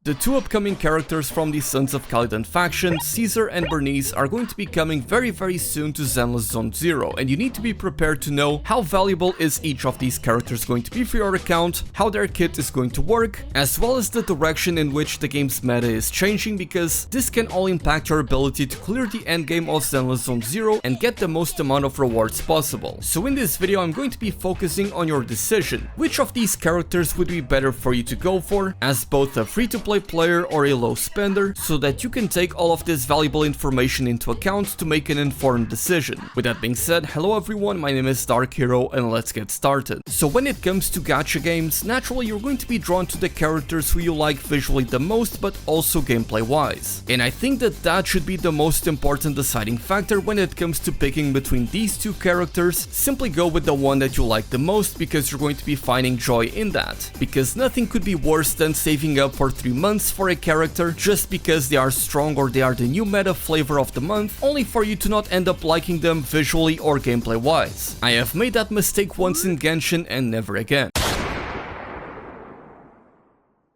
The two upcoming characters from the Sons of Calidan faction, Caesar and Burnice, are going to be coming very soon to Zenless Zone 0, and you need to be prepared to know how valuable is each of these characters going to be for your account, how their kit is going to work, as well as the direction in which the game's meta is changing, because this can all impact your ability to clear the endgame of Zenless Zone 0 and get the most amount of rewards possible. So in this video I'm going to be focusing on your decision. Which of these characters would be better for you to go for, as both a free-to-play player or a low spender, so that you can take all of this valuable information into account to make an informed decision. With that being said, hello everyone, my name is DarkHero and let's get started. So when it comes to gacha games, naturally you're going to be drawn to the characters who you like visually the most, but also gameplay wise. And I think that should be the most important deciding factor when it comes to picking between these two characters. Simply go with the one that you like the most, because you're going to be finding joy in that. Because nothing could be worse than saving up for 3 months for a character just because they are strong or they are the new meta flavor of the month, only for you to not end up liking them visually or gameplay wise. I have made that mistake once in Genshin and never again.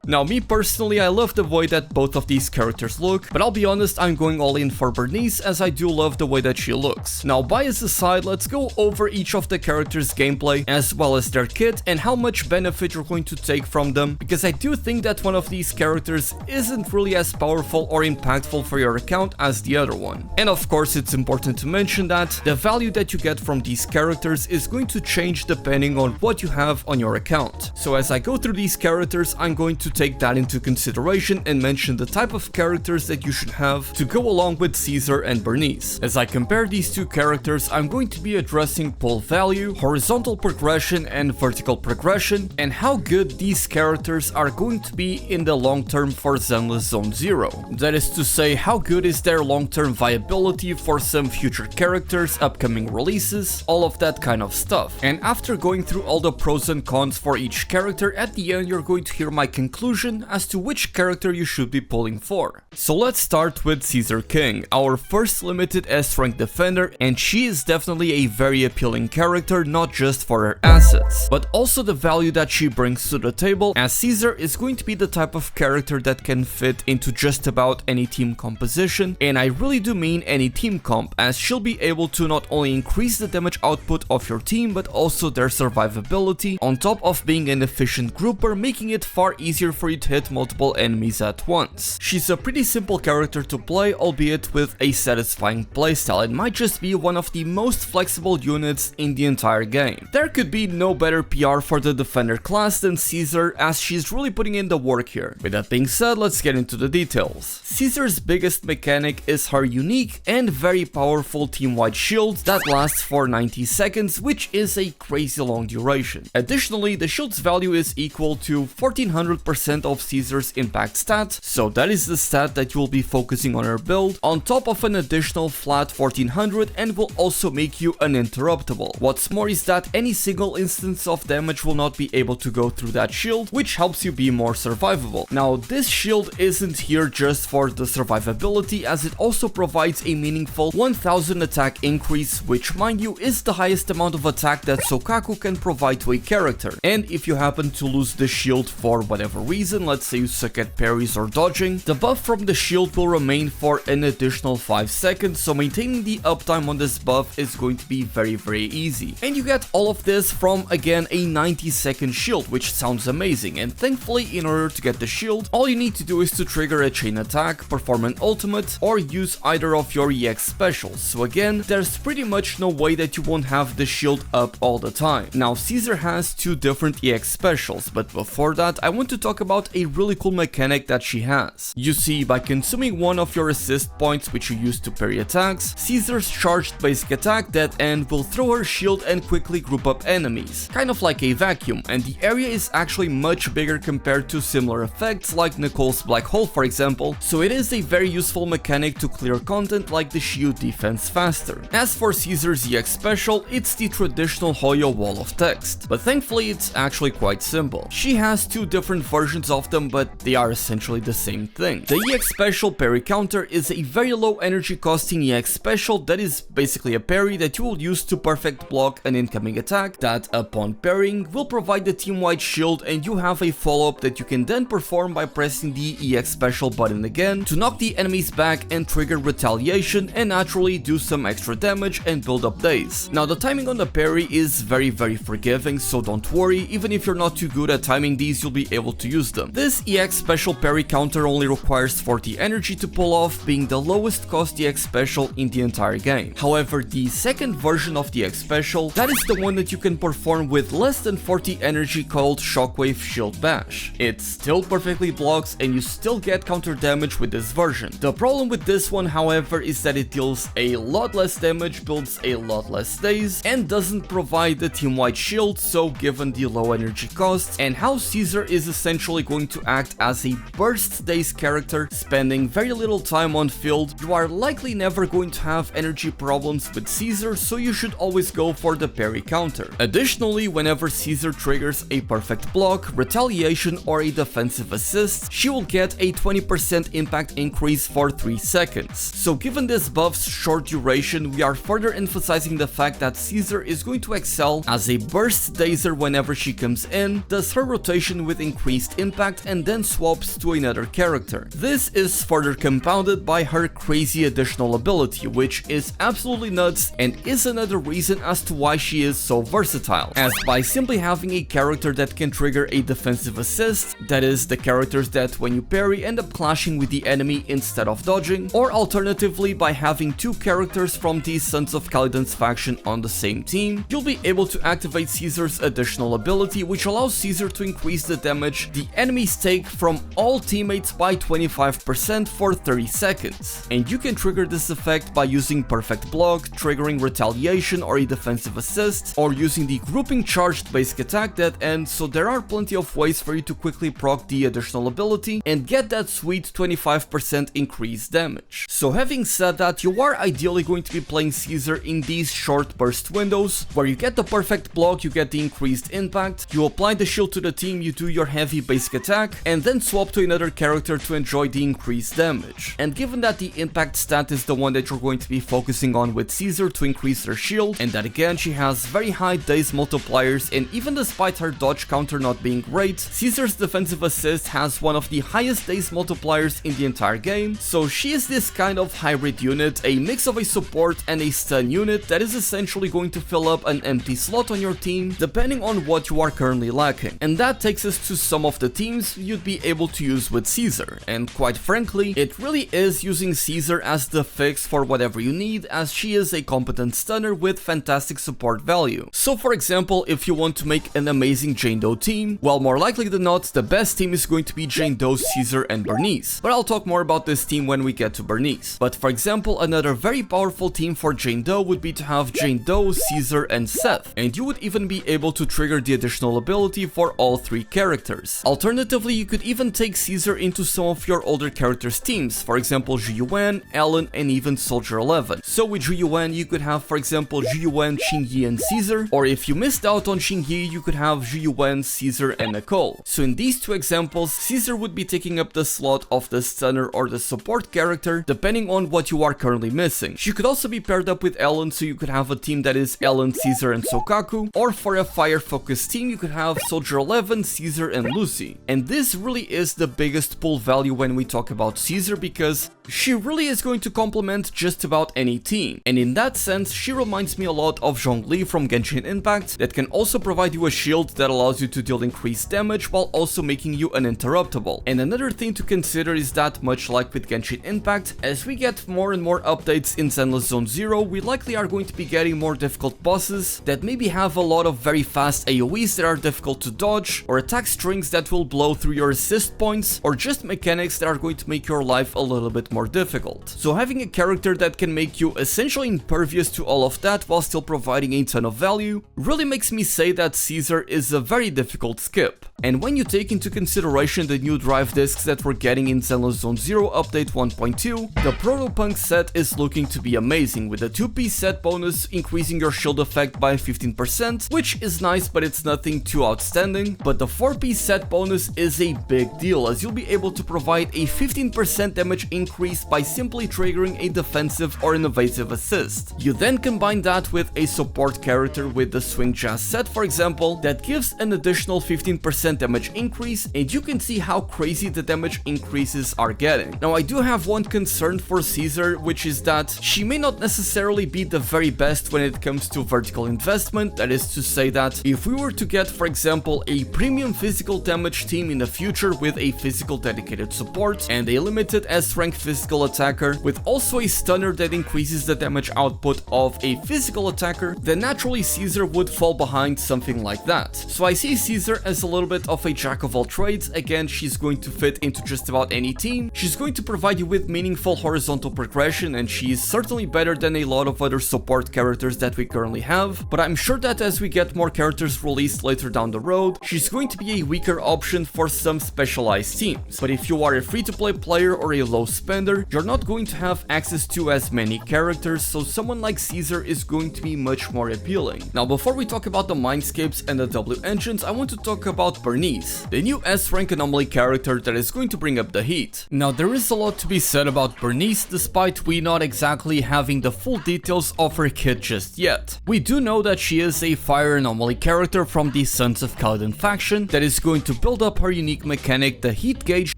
Now, me personally, I love the way that both of these characters look, but I'll be honest, I'm going all in for Burnice, as I do love the way that she looks. Now, bias aside, let's go over each of the characters' gameplay, as well as their kit, and how much benefit you're going to take from them, because I do think that one of these characters isn't really as powerful or impactful for your account as the other one. And of course, it's important to mention that the value that you get from these characters is going to change depending on what you have on your account. So as I go through these characters, I'm going to take that into consideration and mention the type of characters that you should have to go along with Caesar and Burnice. As I compare these two characters, I'm going to be addressing pull value, horizontal progression and vertical progression, and how good these characters are going to be in the long term for Zenless Zone 0. That is to say, how good is their long-term viability for some future characters, upcoming releases, all of that kind of stuff. And after going through all the pros and cons for each character, at the end you're going to hear my conclusion as to which character you should be pulling for. So let's start with Caesar King, our first limited S rank defender, and she is definitely a very appealing character, not just for her assets, but also the value that she brings to the table, as Caesar is going to be the type of character that can fit into just about any team composition, and I really do mean any team comp, as she'll be able to not only increase the damage output of your team, but also their survivability, on top of being an efficient grouper, making it far easier for you to hit multiple enemies at once. She's a pretty simple character to play, albeit with a satisfying playstyle, and might just be one of the most flexible units in the entire game. There could be no better PR for the defender class than Caesar, as she's really putting in the work here. With that being said, let's get into the details. Caesar's biggest mechanic is her unique and very powerful team-wide shield that lasts for 90 seconds, which is a crazy long duration. Additionally, the shield's value is equal to 1400% of Caesar's impact stat, so that is the stat that you will be focusing on her build, on top of an additional flat 1400, and will also make you uninterruptible. What's more is that any single instance of damage will not be able to go through that shield, which helps you be more survivable. Now, this shield isn't here just for the survivability, as it also provides a meaningful 1000 attack increase, which, mind you, is the highest amount of attack that Soukaku can provide to a character. And if you happen to lose the shield for whatever reason, let's say you suck at parries or dodging, the buff from the shield will remain for an additional 5 seconds, so maintaining the uptime on this buff is going to be very easy. And you get all of this from, again, a 90-second shield, which sounds amazing, and thankfully, in order to get the shield, all you need to do is to trigger a chain attack, perform an ultimate, or use either of your EX specials. So again, there's pretty much no way that you won't have the shield up all the time. Now, Caesar has 2 different EX specials, but before that, I want to talk about a really cool mechanic that she has. You see, by consuming one of your assist points which you use to parry attacks, Caesar's charged basic attack Dead End will throw her shield and quickly group up enemies, kind of like a vacuum, and the area is actually much bigger compared to similar effects like Nicole's black hole, for example, so it is a very useful mechanic to clear content like the shield defense faster. As for Caesar's EX special, it's the traditional Hoyo wall of text, but thankfully it's actually quite simple. She has 2 different versions versions of them, but they are essentially the same thing. The EX Special Parry Counter is a very low energy costing EX Special that is basically a parry that you will use to perfect block an incoming attack that, upon parrying, will provide the team-wide shield, and you have a follow-up that you can then perform by pressing the EX Special button again to knock the enemies back and trigger retaliation and naturally do some extra damage and build up days. Now the timing on the parry is very forgiving, so don't worry, even if you're not too good at timing these, you'll be able to use them. This EX Special Parry Counter only requires 40 energy to pull off, being the lowest cost EX Special in the entire game. However, the second version of the EX Special, that is the one that you can perform with less than 40 energy, called Shockwave Shield Bash. It still perfectly blocks and you still get counter damage with this version. The problem with this one, however, is that it deals a lot less damage, builds a lot less days, and doesn't provide the team-wide shield. So given the low energy costs and how Caesar is essentially going to act as a burst days character, spending very little time on field, you are likely never going to have energy problems with Caesar, so you should always go for the parry counter. Additionally, whenever Caesar triggers a perfect block, retaliation, or a defensive assist, she will get a 20% impact increase for 3 seconds. So given this buff's short duration, we are further emphasizing the fact that Caesar is going to excel as a burst dazer whenever she comes in, does her rotation with increased impact, and then swaps to another character. This is further compounded by her crazy additional ability, which is absolutely nuts and is another reason as to why she is so versatile, as by simply having a character that can trigger a defensive assist, that is, the characters that when you parry end up clashing with the enemy instead of dodging, or alternatively by having 2 characters from the Sons of Calidan's faction on the same team, you'll be able to activate Caesar's additional ability, which allows Caesar to increase the damage the enemies take from all teammates by 25% for 30 seconds. And you can trigger this effect by using perfect block, triggering retaliation or a defensive assist, or using the grouping charged basic attack that ends, so there are plenty of ways for you to quickly proc the additional ability and get that sweet 25% increased damage. So having said that, you are ideally going to be playing Caesar in these short burst windows, where you get the perfect block, you get the increased impact, you apply the shield to the team, you do your heavy basic attack, and then swap to another character to enjoy the increased damage. And given that the impact stat is the one that you're going to be focusing on with Caesar to increase her shield, and that again she has very high days multipliers, and even despite her dodge counter not being great, Caesar's defensive assist has one of the highest days multipliers in the entire game, so she is this kind of hybrid unit, a mix of a support and a stun unit that is essentially going to fill up an empty slot on your team depending on what you are currently lacking. And that takes us to some of the teams you'd be able to use with Caesar, and quite frankly, it really is using Caesar as the fix for whatever you need, as she is a competent stunner with fantastic support value. So for example, if you want to make an amazing Jane Doe team, well, more likely than not, the best team is going to be Jane Doe, Caesar, and Burnice. But I'll talk more about this team when we get to Burnice. But for example, another very powerful team for Jane Doe would be to have Jane Doe, Caesar, and Seth, and you would even be able to trigger the additional ability for all 3 characters. Alternatively, you could even take Caesar into some of your older characters' teams, for example Zhiyuan, Alan, and even Soldier 11. So with Zhiyuan, you could have, for example, Zhiyuan, Xingyi, and Caesar, or if you missed out on Xingyi, you could have Zhiyuan, Caesar, and Nicole. So in these 2 examples, Caesar would be taking up the slot of the stunner or the support character, depending on what you are currently missing. She could also be paired up with Alan, so you could have a team that is Alan, Caesar, and Soukaku, or for a fire-focused team, you could have Soldier 11, Caesar, and Lucy. And this really is the biggest pull value when we talk about Caesar, because she really is going to complement just about any team. And in that sense, she reminds me a lot of Zhongli from Genshin Impact, that can also provide you a shield that allows you to deal increased damage while also making you uninterruptible. And another thing to consider is that, much like with Genshin Impact, as we get more and more updates in Zenless Zone 0, we likely are going to be getting more difficult bosses that maybe have a lot of very fast AoEs that are difficult to dodge, or attack strings that will blow through your assist points, or just mechanics that are going to make your life a little bit more difficult. So having a character that can make you essentially impervious to all of that while still providing a ton of value really makes me say that Caesar is a very difficult skip. And when you take into consideration the new drive discs that we're getting in Zenless Zone 0 Update 1.2, the Protopunk set is looking to be amazing, with the 2P set bonus increasing your shield effect by 15%, which is nice, but it's nothing too outstanding. But the 4P set bonus is a big deal, as you'll be able to provide a 15% damage increase by simply triggering a defensive or an evasive assist. You then combine that with a support character with the Swing Jazz set, for example, that gives an additional 15% damage increase, and you can see how crazy the damage increases are getting. Now, I do have one concern for Caesar, which is that she may not necessarily be the very best when it comes to vertical investment. That is to say that if we were to get, for example, a premium physical damage team in the future with a physical dedicated support and a limited S-rank physical attacker with also a stunner that increases the damage output of a physical attacker, then naturally Caesar would fall behind something like that. So I see Caesar as a little bit of a jack of all trades. Again, she's going to fit into just about any team. She's going to provide you with meaningful horizontal progression, and she's certainly better than a lot of other support characters that we currently have. But I'm sure that as we get more characters released later down the road, she's going to be a weaker option for some specialized teams. But if you are a free-to-play player or a low spender, you're not going to have access to as many characters, so someone like Caesar is going to be much more appealing. Now, before we talk about the Mindscapes and the W engines, I want to talk about Burnice, the new S-rank anomaly character that is going to bring up the heat. Now, there is a lot to be said about Burnice, despite we not exactly having the full details of her kit just yet. We do know that she is a fire anomaly character from the Sons of Kaladin faction that is going to build up her unique mechanic, the heat gauge,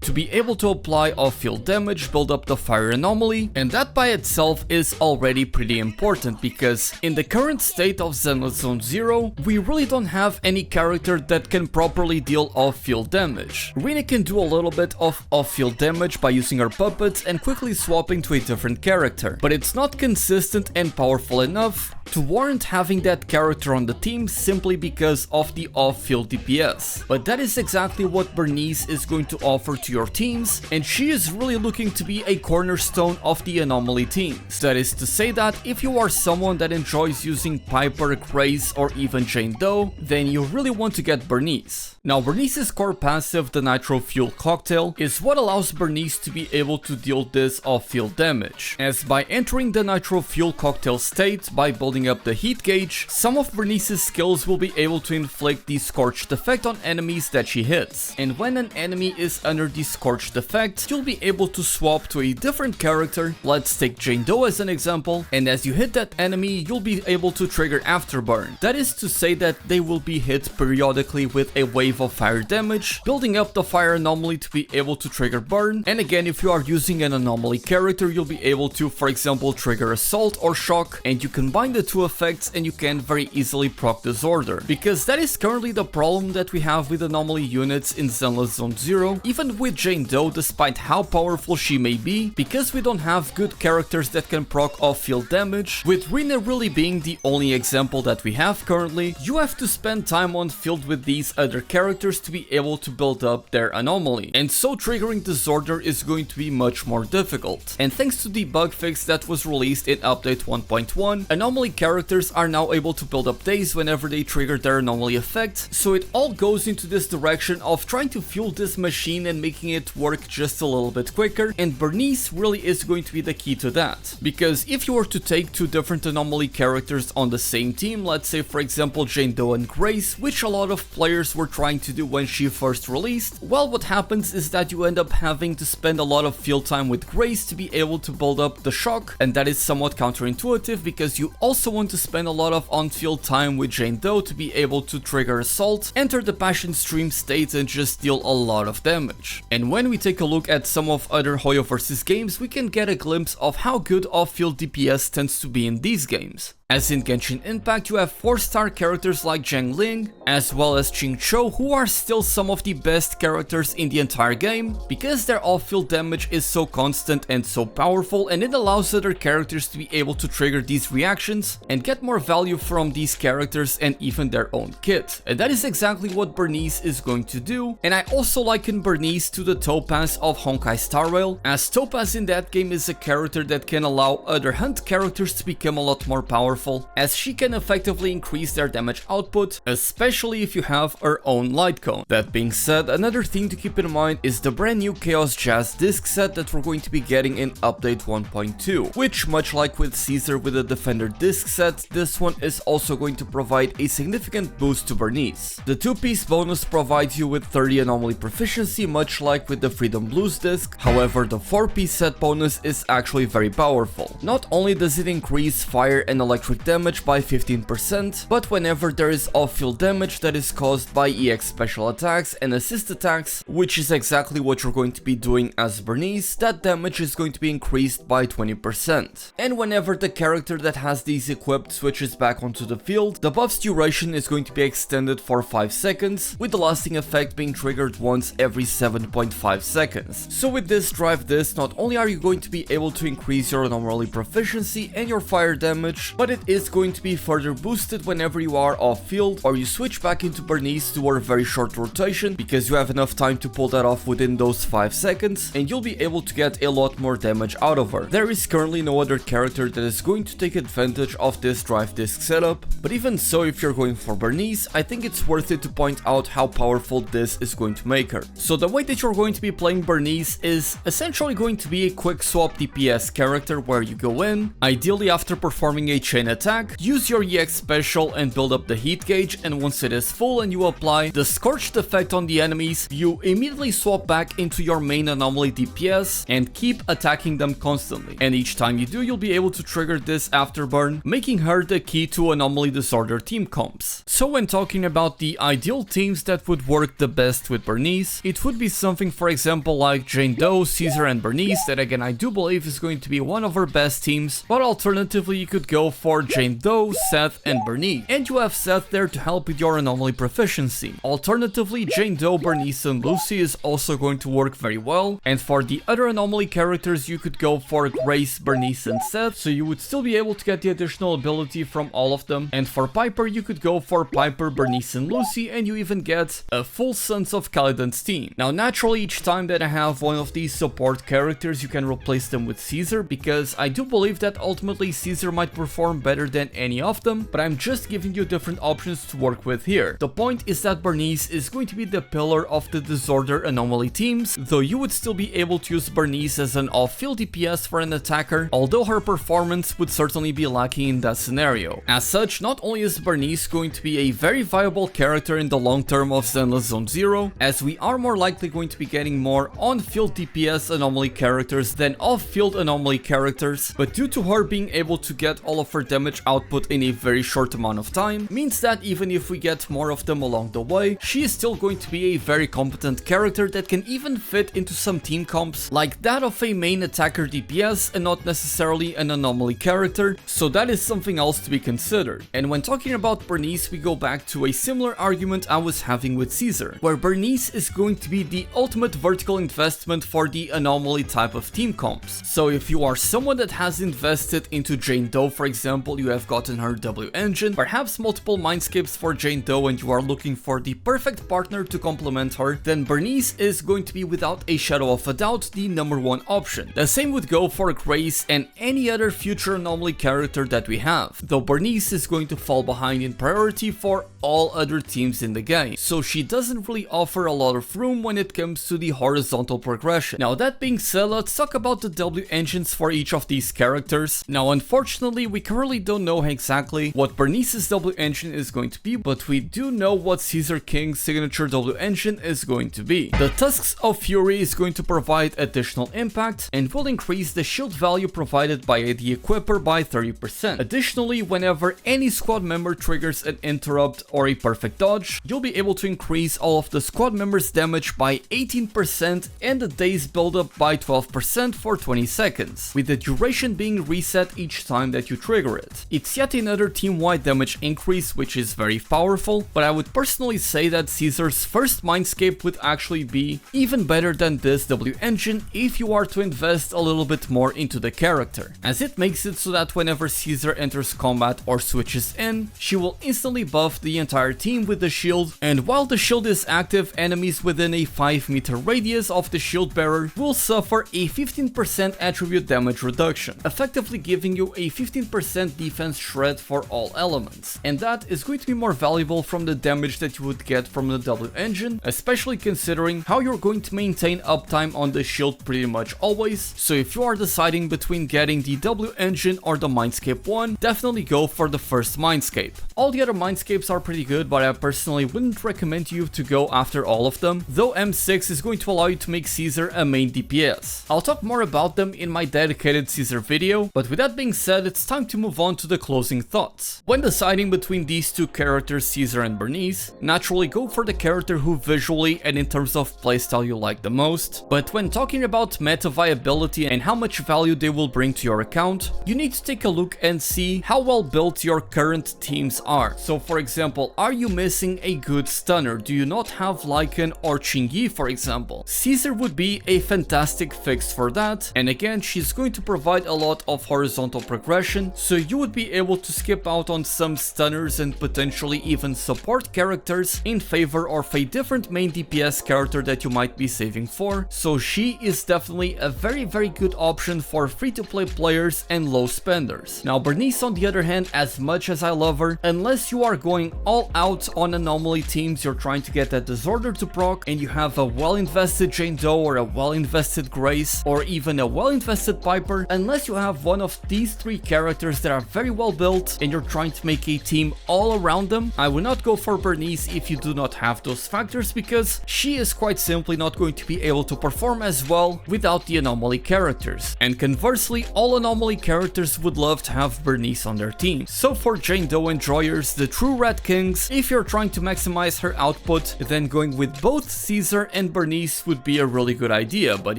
to be able to apply off-field damage, build up the fire anomaly, and that by itself is already pretty important, because in the current state of Zenless Zone 0, we really don't have any character that can properly deal off-field damage. Rina can do a little bit of off-field damage by using her puppets and quickly swapping to a different character, but it's not consistent and powerful enough to warrant having that character on the team simply because of the off-field DPS. But that is exactly what Burnice is going to offer to your teams, and she is really looking to be a cornerstone of the anomaly teams. That is to say that if you are someone that enjoys using Piper, Grace, or even Jane Doe, then you really want to get Burnice. Now, Burnice's core passive, the Nitro Fuel Cocktail, is what allows Burnice to be able to deal this off-field damage, as by entering the Nitro Fuel Cocktail state, by building up the heat gauge, some of Burnice's skills will be able to inflict the scorched effect on enemies that she hits. And when an enemy is under the scorched effect, you'll be able to swap to a different character. Let's take Jane Doe as an example, and as you hit that enemy, you'll be able to trigger Afterburn. That is to say that they will be hit periodically with a wave of fire damage, building up the fire anomaly to be able to trigger burn. And again, if you are using an anomaly character, you'll be able to, for example, trigger assault or shock, and you combine the two effects and you can very easily proc disorder, because that is currently the problem that we have with anomaly units in Zenless Zone 0. Even with Jane Doe, despite how powerful she may be, because we don't have good characters that can proc off-field damage, with Rina really being the only example that we have currently, you have to spend time on field with these other characters to be able to build up their anomaly, and so triggering disorder is going to be much more difficult. And thanks to the bug fix that was released in update 1.1, anomaly characters are now able to build up days whenever they trigger their anomaly effect, so it all goes into this direction of trying to fuel this machine and making it work just a little bit quicker, and Burnice really is going to be the key to that. Because if you were to take two different anomaly characters on the same team, let's say for example Jane Doe and Grace, which a lot of players were trying to do when she first released, well, what happens is that you end up having to spend a lot of field time with Grace to be able to build up the shock, and that is somewhat counterintuitive because you also want to spend a lot of on-field time with Jane Doe to be able to trigger assault, enter the passion stream state, and just deal a lot of damage. And when we take a look at some of other Hoyo vs games, we can get a glimpse of how good off-field DPS tends to be in these games. As in Genshin Impact, you have 4-star characters like Zhang Ling, as well as Ching Chou, who are still some of the best characters in the entire game, because their off-field damage is so constant and so powerful, and it allows other characters to be able to trigger these reactions and get more value from these characters and even their own kit. And that is exactly what Burnice is going to do, and I also liken Burnice to the Topaz of Honkai Star Rail, as Topaz in that game is a character that can allow other hunt characters to become a lot more powerful powerful, as she can effectively increase their damage output, especially if you have her own Lycaon. That being said, another thing to keep in mind is the brand new Chaos Jazz disc set that we're going to be getting in update 1.2, which, much like with Caesar with the Defender disc set, this one is also going to provide a significant boost to Burnice. The 2-piece bonus provides you with 30 anomaly proficiency, much like with the Freedom Blues disc. However, the 4-piece set bonus is actually very powerful. Not only does it increase fire and electric damage by 15%, but whenever there is off-field damage that is caused by EX special attacks and assist attacks, which is exactly what you're going to be doing as Burnice, that damage is going to be increased by 20%. And whenever the character that has these equipped switches back onto the field, the buff's duration is going to be extended for 5 seconds, with the lasting effect being triggered once every 7.5 seconds. So with this drive disc, not only are you going to be able to increase your anomaly proficiency and your fire damage, but it is going to be further boosted whenever you are off field or you switch back into Burnice to a very short rotation, because you have enough time to pull that off within those 5 seconds, and you'll be able to get a lot more damage out of her. There is currently no other character that is going to take advantage of this drive disc setup, but even so, if you're going for Burnice, I think it's worth it to point out how powerful this is going to make her. So the way that you're going to be playing Burnice is essentially going to be a quick swap DPS character where you go in, ideally after performing a chain attack, use your EX special and build up the heat gauge, and once it is full and you apply the scorched effect on the enemies, you immediately swap back into your main anomaly DPS and keep attacking them constantly. And each time you do, you'll be able to trigger this afterburn, making her the key to anomaly disorder team comps. So when talking about the ideal teams that would work the best with Burnice, it would be something, for example, like Jane Doe, Caesar and Burnice, that again I do believe is going to be one of her best teams, but alternatively you could go for Jane Doe, Seth and Burnice, and you have Seth there to help with your anomaly proficiency. Alternatively, Jane Doe, Burnice and Lucy is also going to work very well, and for the other anomaly characters you could go for Grace, Burnice and Seth, so you would still be able to get the additional ability from all of them, and for Piper you could go for Piper, Burnice and Lucy, and you even get a full Sons of Calidan's team. Now naturally, each time that I have one of these support characters you can replace them with Caesar, because I do believe that ultimately Caesar might perform better than any of them, but I'm just giving you different options to work with here. The point is that Burnice is going to be the pillar of the disorder anomaly teams, though you would still be able to use Burnice as an off-field DPS for an attacker, although her performance would certainly be lacking in that scenario. As such, not only is Burnice going to be a very viable character in the long term of Zenless Zone 0, as we are more likely going to be getting more on-field DPS anomaly characters than off-field anomaly characters, but due to her being able to get all of her damage output in a very short amount of time, means that even if we get more of them along the way, she is still going to be a very competent character that can even fit into some team comps like that of a main attacker DPS and not necessarily an anomaly character, so that is something else to be considered. And when talking about Burnice, we go back to a similar argument I was having with Caesar, where Burnice is going to be the ultimate vertical investment for the anomaly type of team comps. So if you are someone that has invested into Jane Doe, for example, you have gotten her W engine, perhaps multiple mindscapes for Jane Doe, and you are looking for the perfect partner to complement her, then Burnice is going to be without a shadow of a doubt the #1 option. The same would go for Grace and any other future anomaly character that we have, though Burnice is going to fall behind in priority for all other teams in the game, so she doesn't really offer a lot of room when it comes to the horizontal progression. Now that being said, let's talk about the W engines for each of these characters. Now unfortunately we currently don't know exactly what Burnice's W engine is going to be, but we do know what Caesar King's signature W engine is going to be. The Tusks of Fury is going to provide additional impact and will increase the shield value provided by the equipper by 30%. Additionally, whenever any squad member triggers an interrupt or a perfect dodge, you'll be able to increase all of the squad members' damage by 18% and the days buildup by 12% for 20 seconds, with the duration being reset each time that you trigger it. It's yet another team-wide damage increase, which is very powerful, but I would personally say that Caesar's first mindscape would actually be even better than this W engine if you are to invest a little bit more into the character, as it makes it so that whenever Caesar enters combat or switches in, she will instantly buff the entire team with the shield, and while the shield is active, enemies within a 5-meter radius of the shield bearer will suffer a 15% attribute damage reduction, effectively giving you a 15% 100% defense shred for all elements, and that is going to be more valuable from the damage that you would get from the W engine, especially considering how you're going to maintain uptime on the shield pretty much always. So if you are deciding between getting the W engine or the Mindscape one, definitely go for the first Mindscape. All the other Mindscapes are pretty good, but I personally wouldn't recommend you to go after all of them, though M6 is going to allow you to make Caesar a main DPS. I'll talk more about them in my dedicated Caesar video, but with that being said, it's time to move on to the closing thoughts. When deciding between these two characters, Caesar and Burnice, naturally go for the character who visually and in terms of playstyle you like the most, but when talking about meta viability and how much value they will bring to your account, you need to take a look and see how well built your current teams are. So for example, are you missing a good stunner? Do you not have Lycaon or Chingy, for example? Caesar would be a fantastic fix for that, and again, she's going to provide a lot of horizontal progression, so you would be able to skip out on some stunners and potentially even support characters in favor of a different main DPS character that you might be saving for. So she is definitely a very good option for free-to-play players and low spenders. Now Burnice, on the other hand, as much as I love her, unless you are going all out on anomaly teams, you're trying to get that disorder to proc and you have a well-invested Jane Doe or a well-invested Grace or even a well-invested Piper, unless you have one of these three characters that are very well built and you're trying to make a team all around them, I would not go for Burnice if you do not have those factors, because she is quite simply not going to be able to perform as well without the anomaly characters. And conversely, all anomaly characters would love to have Burnice on their team. So for Jane Doe enjoyers, the true Red Kings, if you're trying to maximize her output, then going with both Caesar and Burnice would be a really good idea, but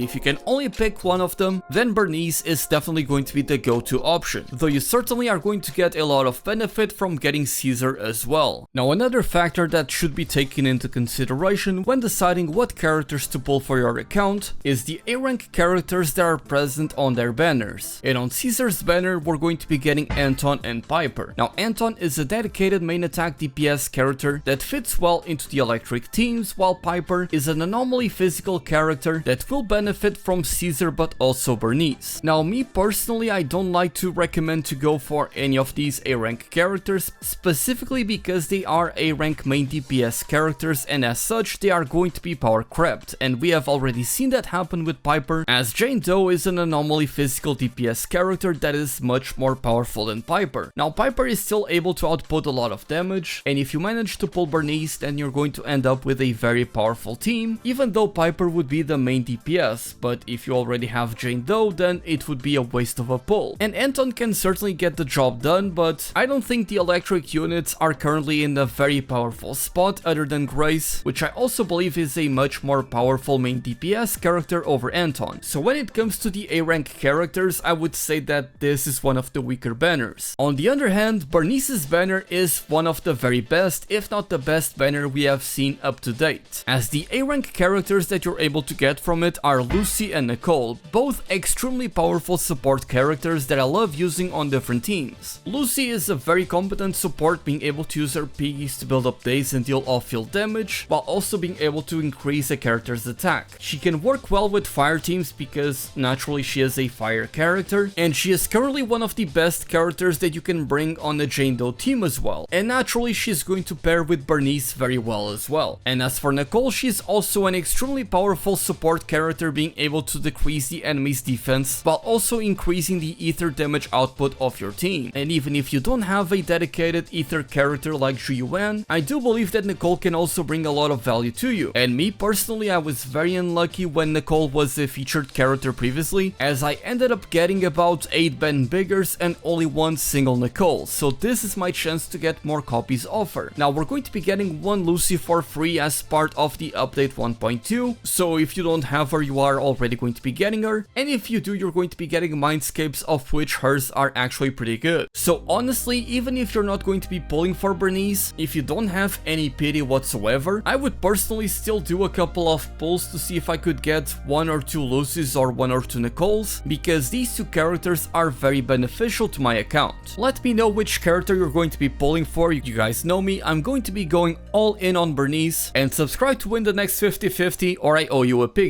if you can only pick one of them, then Burnice is definitely going to be the go-to option, though you certainly are going to get a lot of benefit from getting Caesar as well. Now another factor that should be taken into consideration when deciding what characters to pull for your account is the A-rank characters that are present on their banners. And on Caesar's banner, we're going to be getting Anton and Piper. Now Anton is a dedicated main attack DPS character that fits well into the electric teams, while Piper is an anomaly physical character that will benefit from Caesar but also Burnice. Now me personally, I don't like to recommend to go for any of these A-rank characters, specifically because they are A-rank main DPS characters, and as such they are going to be power crept, and we have already seen that happen with Piper, as Jane Doe is an anomaly physical DPS character that is much more powerful than Piper. Now Piper is still able to output a lot of damage, and if you manage to pull Burnice, then you're going to end up with a very powerful team, even though Piper would be the main DPS, but if you already have Jane Doe, then it would be a waste of a pull. And Anton can certainly get the job done, but I don't think the electric units are currently in a very powerful spot other than Grace, which I also believe is a much more powerful main DPS character over Anton. So when it comes to the A-rank characters, I would say that this is one of the weaker banners. On the other hand, Burnice's banner is one of the very best, if not the best banner we have seen up to date, as the A-rank characters that you're able to get from it are Lucy and Nicole, both extremely powerful support characters that I love using on different teams. Lucy is a very competent support, being able to use her piggies to build up days and deal off-field damage, while also being able to increase a character's attack. She can work well with fire teams because naturally she is a fire character, and she is currently one of the best characters that you can bring on the Jane Doe team as well, and naturally she's going to pair with Burnice very well as well. And as for Nicole, she's also an extremely powerful support character, being able to decrease the enemy's defense while also increasing the ether damage output of your team. And even if you don't have a dedicated ether character like Zhuyuan, I do believe that Nicole can also bring a lot of value to you. And me personally, I was very unlucky when Nicole was a featured character previously, as I ended up getting about 8 Ben Biggers and only one single Nicole, so this is my chance to get more copies of her. Now we're going to be getting one Lucy for free as part of the update 1.2, so if you don't have her, you are already going to be getting her, and if you do, you're going to be getting Mindscapes, of which hers are actually pretty good. So honestly, even if you're not going to be pulling for Burnice, if you don't have any pity whatsoever, I would personally still do a couple of pulls to see if I could get 1 or 2 Lucys or 1 or 2 Nicoles, because these two characters are very beneficial to my account. Let me know which character you're going to be pulling for. You guys know me, I'm going to be going all in on Burnice, and subscribe to win the next 50-50 or I owe you a piggy.